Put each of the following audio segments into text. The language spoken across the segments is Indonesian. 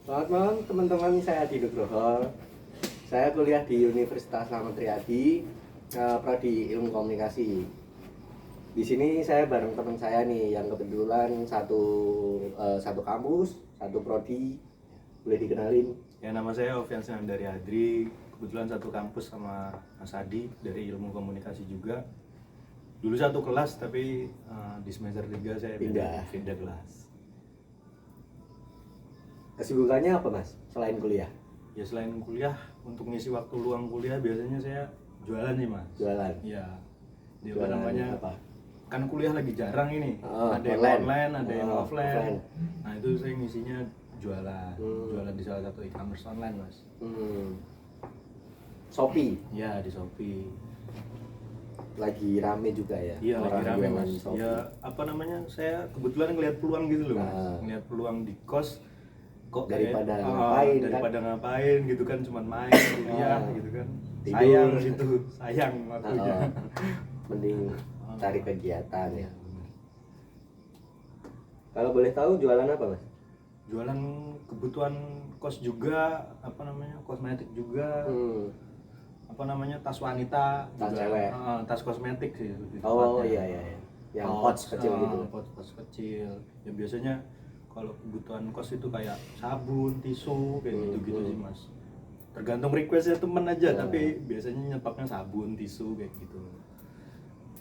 Selamat malam teman-teman, saya Adi Nugroho. Saya kuliah di Universitas Slamet Riyadi, prodi Ilmu Komunikasi. Di sini saya bareng teman saya nih yang kebetulan satu kampus, satu prodi. Boleh dikenalin? Ya, nama saya Ovian dari Adri, kebetulan satu kampus sama Mas Adi dari Ilmu Komunikasi juga. Dulu satu kelas tapi di semester 3 saya pindah kelas. Kesibukannya apa Mas, selain kuliah? Ya selain kuliah, untuk ngisi waktu luang kuliah biasanya saya jualan nih Mas. Jualan? Ya, di Jualan namanya apa? kan kuliah lagi jarang ini, ada yang online. online, ada yang offline. Offline. Nah itu saya ngisinya jualan, jualan di salah satu e-commerce online Mas. Shopee? Ya di Shopee. Lagi rame juga ya? Iya lagi rame jualan Mas. Shopee. Ya apa namanya, saya kebetulan ngelihat peluang gitu loh Mas. Ngelihat peluang di kos kok Daripada kayak, ngapain daripada ngapain gitu kan, cuman main kuliah gitu kan. Tidur. Sayang gitu, sayang waktunya. Mending cari kegiatan ya. Kalau boleh tahu jualan apa Mas? Jualan kebutuhan kos juga, apa namanya, kosmetik juga. Apa namanya, tas wanita, Tas juga, cewek. tas kosmetik sih lebih Oh tepatnya. iya. Yang pouch kecil gitu. Pouch kecil. Ya biasanya kalau kebutuhan kos itu kayak sabun, tisu, kayak gitu-gitu sih Mas. Tergantung requestnya temen aja, tapi biasanya nyetoknya sabun, tisu kayak gitu.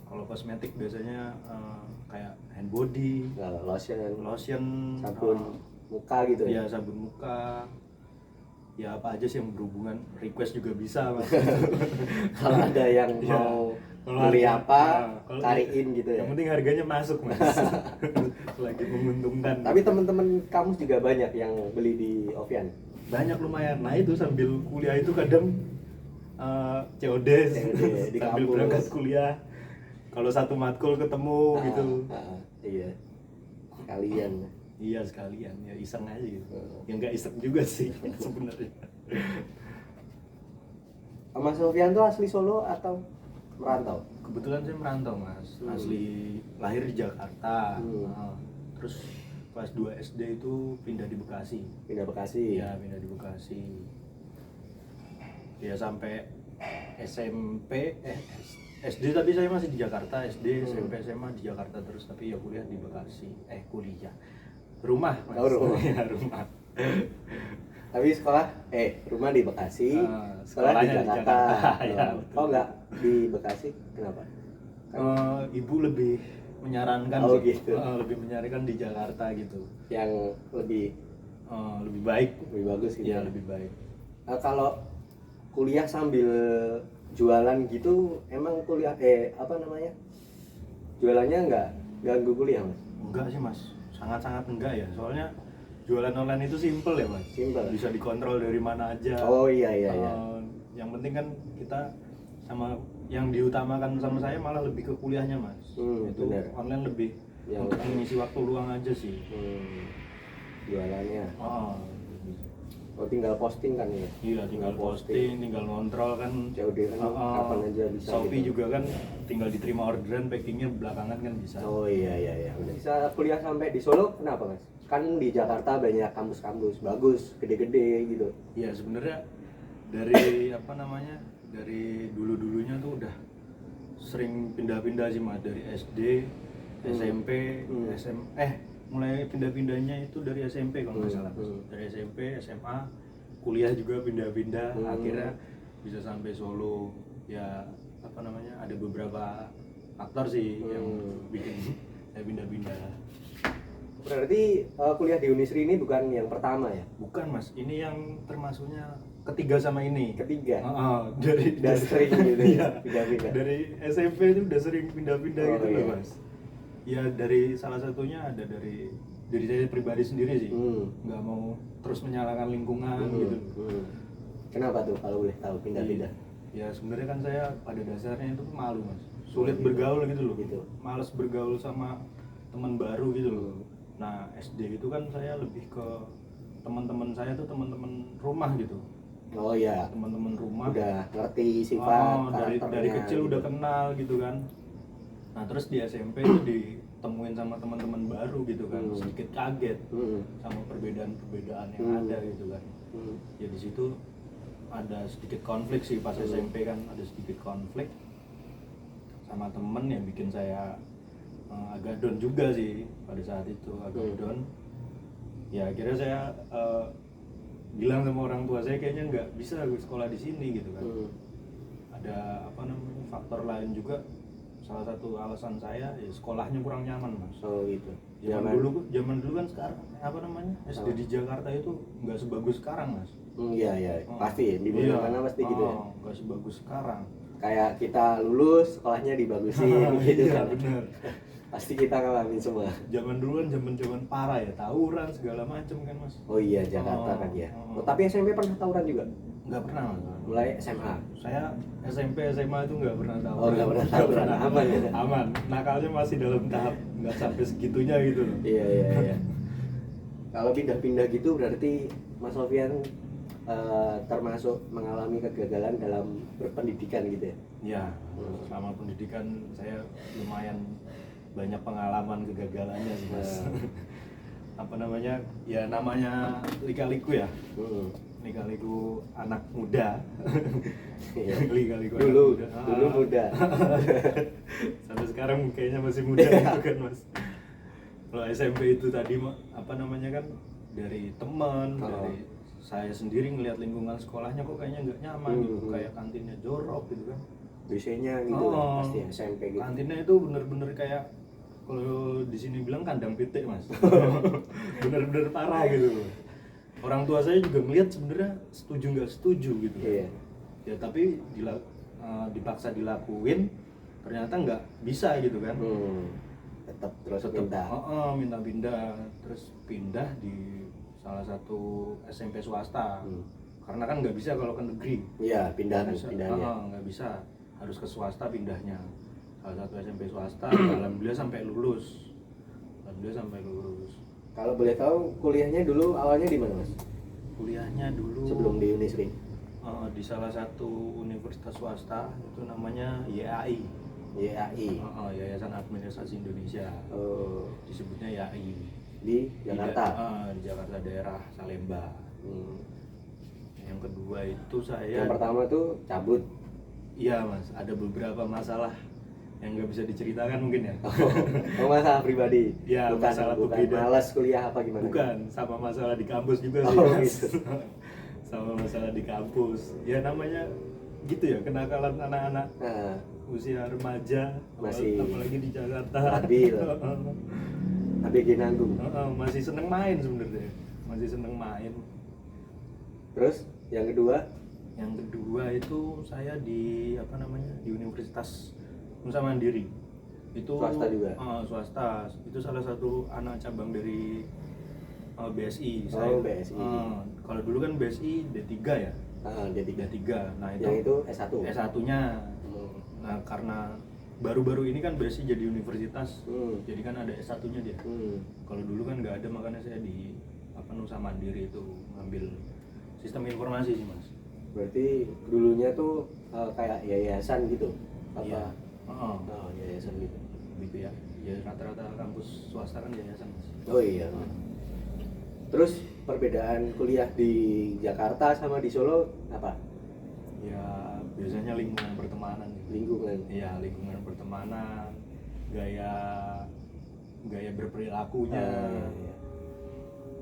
Kalau kosmetik biasanya kayak hand body, lotion, sabun muka gitu ya? Iya, sabun muka. Ya apa aja sih yang berhubungan, request juga bisa Mas. Kalau ada yang mau beli apa, cariin gitu ya. Yang penting harganya masuk Mas. Lagi menguntungkan. Tapi teman-teman kamu juga banyak yang beli di Ovian. Banyak lumayan. Nah itu sambil kuliah itu kadang COD di sambil kampus. berangkat kuliah. Kalau satu matkul ketemu gitu. Iya. Sekalian. Iya sekalian, ya iseng aja gitu. Ya nggak iseng juga sih sebenarnya. Mas Ovian tuh asli Solo atau merantau? Kebetulan saya merantau Mas, asli lahir di Jakarta. Terus kelas 2 SD itu pindah di Bekasi. Pindah Bekasi? Iya, pindah di Bekasi. Ya sampai SMP, SD tadi saya masih di Jakarta, SD, SMP, SMA di Jakarta terus, tapi ya kuliah di Bekasi. Rumah Mas. Rumah. Ya, rumah. Tapi rumah di Bekasi, sekolah di Jakarta. Ya, oh enggak di Bekasi, kenapa? Ibu lebih menyarankan gitu. Lebih menyarankan di Jakarta gitu. Yang lebih baik, lebih bagus gitu. Ya, lebih baik. Kalau kuliah sambil jualan gitu, emang kuliah jualannya enggak ganggu kuliah Mas? Enggak sih Mas, sangat-sangat enggak ya. Soalnya jualan online itu simple ya Mas. Simple. Bisa dikontrol dari mana aja. Oh iya. Yang penting kan kita sama yang diutamakan sama saya malah lebih ke kuliahnya Mas. Itu bener. online lebih untuk mengisi waktu luang aja sih. Jualannya. Oh tinggal posting kan ya? Iya, tinggal posting, tinggal ngontrol kan. COD kan kapan aja bisa. Shopee gitu. juga kan tinggal diterima orderan, packingnya belakangan kan bisa. Oh iya. Bisa kuliah sampai di Solo kenapa Mas? Kan di Jakarta banyak kampus-kampus bagus, gede-gede gitu. Iya sebenarnya dari dari dulu-dulunya tuh udah sering pindah-pindah sih Mas, dari SD, SMP, mulai pindah-pindahnya itu dari SMP kalau nggak salah. Dari SMP, SMA, kuliah juga pindah-pindah, akhirnya bisa sampai Solo. Ya ada beberapa faktor sih yang bikin saya pindah-pindah. Berarti kuliah di Unisri ini bukan yang pertama ya? Bukan Mas, ini yang termasuknya ketiga sama ini. Ketiga? Dari sering gitu ya, pindah-pindah? Dari SMP itu udah sering pindah-pindah gitu iya. loh Mas. Ya dari salah satunya ada dari saya pribadi sendiri sih. Nggak mau terus menyalahkan lingkungan gitu. Kenapa tuh kalau boleh tahu pindah-pindah? Ya sebenarnya kan saya pada dasarnya itu malu Mas. Sulit bergaul gitu loh. Males bergaul sama teman baru gitu loh. Nah SD itu kan saya lebih ke teman-teman saya tuh teman-teman rumah gitu. Oh iya. Teman-teman rumah. Udah ngerti sifat dari kecil udah kenal gitu kan. Nah terus di SMP itu temuin sama teman-teman baru gitu kan, sedikit kaget sama perbedaan-perbedaan yang ada gitu kan. Ya di situ ada sedikit konflik sih pas SMP kan, ada sedikit konflik sama temen yang bikin saya agak down juga sih pada saat itu, agak down. Ya akhirnya saya bilang sama orang tua saya kayaknya nggak bisa gue sekolah di sini gitu kan. Ada apa namanya faktor lain juga, salah satu alasan saya ya sekolahnya kurang nyaman mas. Oh gitu. Zaman dulu kan sekarang apa namanya SD di Jakarta itu nggak sebagus sekarang mas. Iya pasti di mana pasti gitu ya. Nggak sebagus sekarang. Kayak kita lulus sekolahnya dibagusin gitu Iya kan. benar. Pasti kita ngalamin semua. Zaman dulu kan zaman parah ya, tawuran segala macam kan mas. Oh iya Jakarta kan ya. Tapi SMP pernah tawuran juga? Nggak pernah mas. Mulai SMA. Saya SMP SMA itu nggak pernah tawuran. Oh nggak pernah tawuran, aman ya? Aman. Nakalnya masih dalam tahap nggak sampai segitunya gitu loh. Iya. Kalau pindah-pindah gitu berarti Mas Sofian termasuk mengalami kegagalan dalam berpendidikan gitu ya? Ya, selama pendidikan saya lumayan banyak pengalaman kegagalannya sih mas. Apa namanya? Ya namanya lika-liku ya. Lika-liku anak muda. Iya. Lika-liku Dulu anak muda. muda. Sampai sekarang kayaknya masih muda gitu kan mas. Kalau SMP itu tadi apa namanya kan dari teman, dari saya sendiri ngelihat lingkungan sekolahnya kok kayaknya nggak nyaman gitu, kayak kantinnya jorok gitu kan. Biasanya gitu pasti SMP gitu. Kantinnya itu bener-bener kayak kalau di sini bilang kandang pitik mas. Bener-bener parah gitu. Orang tua saya juga ngelihat sebenarnya setuju nggak setuju gitu. Iya. Ya tapi dipaksa dilakuin, ternyata nggak bisa gitu kan. Tetap terus minta pindah, terus pindah di salah satu SMP swasta. Karena kan nggak bisa kalau ke negeri. Iya pindahnya. Nggak bisa, harus ke swasta pindahnya. Salah satu SMP swasta, alhamdulillah sampai lulus. Kalau boleh tahu kuliahnya dulu awalnya di mana mas? Kuliahnya dulu Sebelum di Unisri? Di salah satu universitas swasta itu namanya YAI. Yayasan Administrasi Indonesia. Disebutnya YAI. Di Jakarta? Di Jakarta daerah Salemba. Yang kedua itu saya. Yang pertama tuh cabut. Iya mas, ada beberapa masalah yang nggak bisa diceritakan mungkin ya. Oh masalah pribadi? Ya, bukan pribadi. Malas kuliah apa gimana? Bukan, sama masalah di kampus juga sih. Gitu. Sama masalah di kampus. Ya namanya gitu ya, kenakalan anak-anak usia remaja, apalagi di Jakarta. Labil. ABG nanggung. Masih seneng main sebenarnya. Terus yang kedua? Yang kedua itu saya di di Universitas Nusa Mandiri. Itu swasta juga? Swasta. Itu salah satu anak cabang dari BSI. BSI. Kalau dulu kan BSI D3 ya. D3. Nah itu S1. S1-nya. Nah karena baru-baru ini kan BSI jadi universitas, jadi kan ada S1-nya dia. Kalau dulu kan nggak ada, makanya saya di Nusa Mandiri itu ngambil sistem informasi sih mas. Berarti dulunya tuh kayak yayasan gitu? Iya. Yayasan gitu. Gitu ya. Ya rata-rata kampus swasta kan yayasan mas. Oh iya. Terus perbedaan kuliah di Jakarta sama di Solo apa? Ya biasanya lingkungan pertemanan. Iya, lingkungan pertemanan, gaya berperilakunya,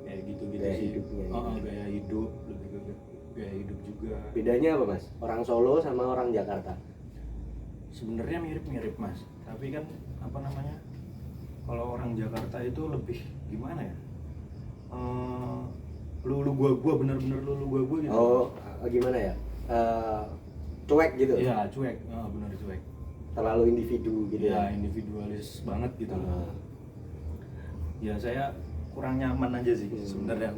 kayak gitu-gitu gaya sih. Hidupnya, gaya hidup, lebih ke gaya hidup juga. Bedanya apa mas? Orang Solo sama orang Jakarta? Sebenarnya mirip-mirip mas, tapi kan kalau orang Jakarta itu lebih gimana ya? Lu gua bener-bener lu gua gitu. Oh, gimana ya? Cuek gitu? Iya, cuek, bener cuek. Terlalu individu gitu ya? Individualis banget gitu. Ya saya kurang nyaman aja sih sebenarnya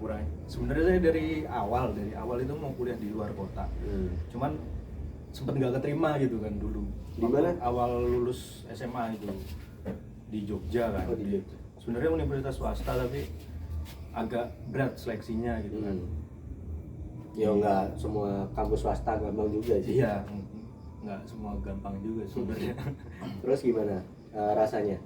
saya dari awal itu mau kuliah di luar kota. Cuman sempet nggak keterima gitu kan dulu. Di mana? Awal lulus SMA itu di Jogja kan. Di Jogja. Sebenarnya universitas swasta tapi agak berat seleksinya gitu kan. Ya nggak semua kampus swasta gampang juga sih. Iya, nggak semua gampang juga sebenarnya. Terus gimana rasanya?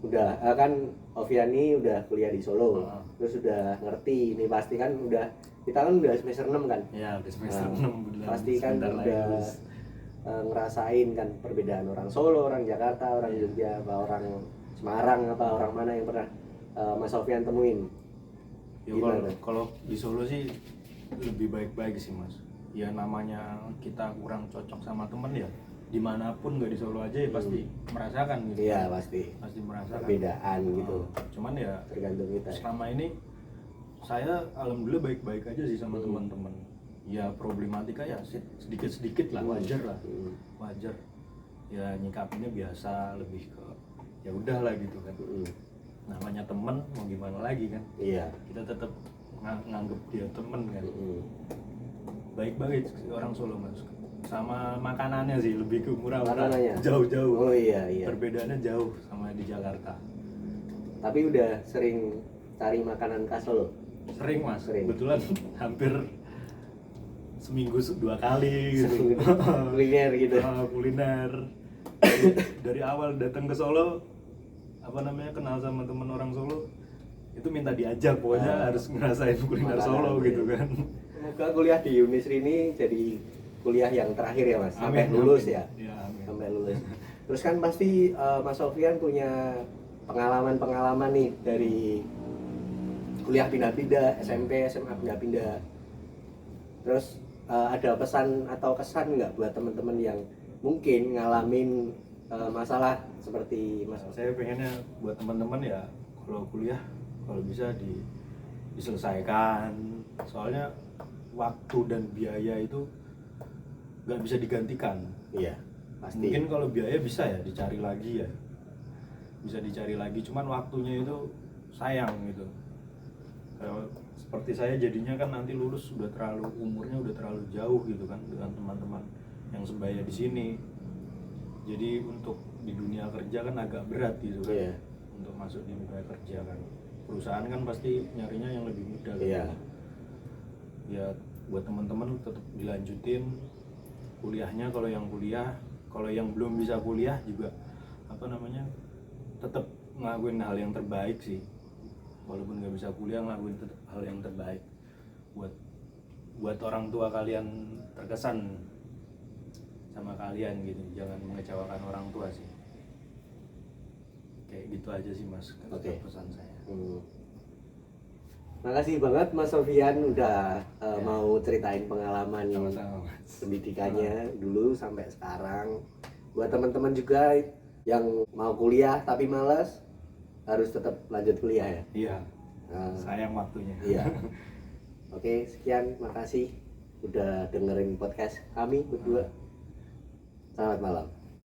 udah kan Oviani udah kuliah di Solo, Heeh. terus udah ngerti ini pasti kan udah kita kan udah semester 6 kan. Ya udah semester Nah, 6 bulan. pasti kan Sebentar lagi udah lulus. ngerasain kan perbedaan orang Solo, orang Jakarta, orang Iya. Jogja, apa orang Semarang, apa orang mana yang pernah Mas Sofian temuin. Ya Gimana? kalau di Solo sih lebih baik-baik sih mas. Ya namanya kita kurang cocok sama temen ya, dimanapun nggak di Solo aja ya pasti merasakan gitu. Iya pasti Pasti merasakan perbedaan gitu, Cuman ya tergantung kita. selama ini saya alhamdulillah baik-baik aja sih sama teman-teman. Ya problematika ya sedikit-sedikit lah, wajar lah, wajar. Ya nyikapinnya biasa, lebih ke ya udahlah gitu kan. Namanya temen mau gimana lagi kan? Iya. Kita tetap nganggep dia temen kan. Baik-baik orang Solo mas. Sama makanannya sih lebih ke murah-murah. Makanannya? Jauh-jauh. Oh iya iya. Perbedaannya jauh sama di Jakarta. Tapi udah sering cari makanan khas Solo. Sering mas. Sering. Kebetulan hampir seminggu 2 kali gitu. Kuliner gitu. Kuliner. Dari awal datang ke Solo, apa namanya, kenal sama temen orang Solo, itu minta diajak pokoknya harus ngerasain kuliner Makanan, Solo iya. gitu kan. Semoga kuliah di Unisri ini jadi kuliah yang terakhir ya mas, sampai Amin, lulus amin. ya. Ya, amin. Sampai lulus. Terus kan pasti Mas Sofian punya pengalaman-pengalaman nih dari kuliah pindah-pindah, SMP, SMA pindah-pindah. Terus ada pesan atau kesan nggak buat teman-teman yang mungkin ngalamin masalah seperti Mas? Saya pengennya buat teman-teman ya, kalau kuliah kalau bisa diselesaikan. Soalnya waktu dan biaya itu nggak bisa digantikan. Iya, pasti. Mungkin kalau biaya bisa ya dicari lagi ya, bisa dicari lagi. Cuman waktunya itu sayang gitu. Kalau seperti saya jadinya kan nanti lulus umurnya udah terlalu jauh gitu kan dengan teman-teman yang sebaya di sini. Jadi untuk di dunia kerja kan agak berat gitu kan. Iya. Untuk masuk di dunia kerja kan. Perusahaan kan pasti nyarinya yang lebih muda kan. Iya. Ya buat teman-teman tetap dilanjutin kuliahnya kalau yang kuliah, kalau yang belum bisa kuliah juga apa namanya tetap ngelakuin hal yang terbaik sih. Walaupun nggak bisa kuliah, ngelakuin tetap hal yang terbaik buat orang tua kalian terkesan sama kalian gitu. Jangan mengecewakan orang tua sih. Kayak gitu aja sih mas. Oke. Pesan saya. Makasih banget Mas Sofian udah mau ceritain pengalaman Sama-sama mas. pendidikannya dulu sampai sekarang. Buat teman-teman juga yang mau kuliah tapi malas, harus tetap lanjut kuliah ya. Iya. Nah, Sayang waktunya. iya. Oke, sekian, makasih udah dengerin podcast kami berdua. Selamat malam.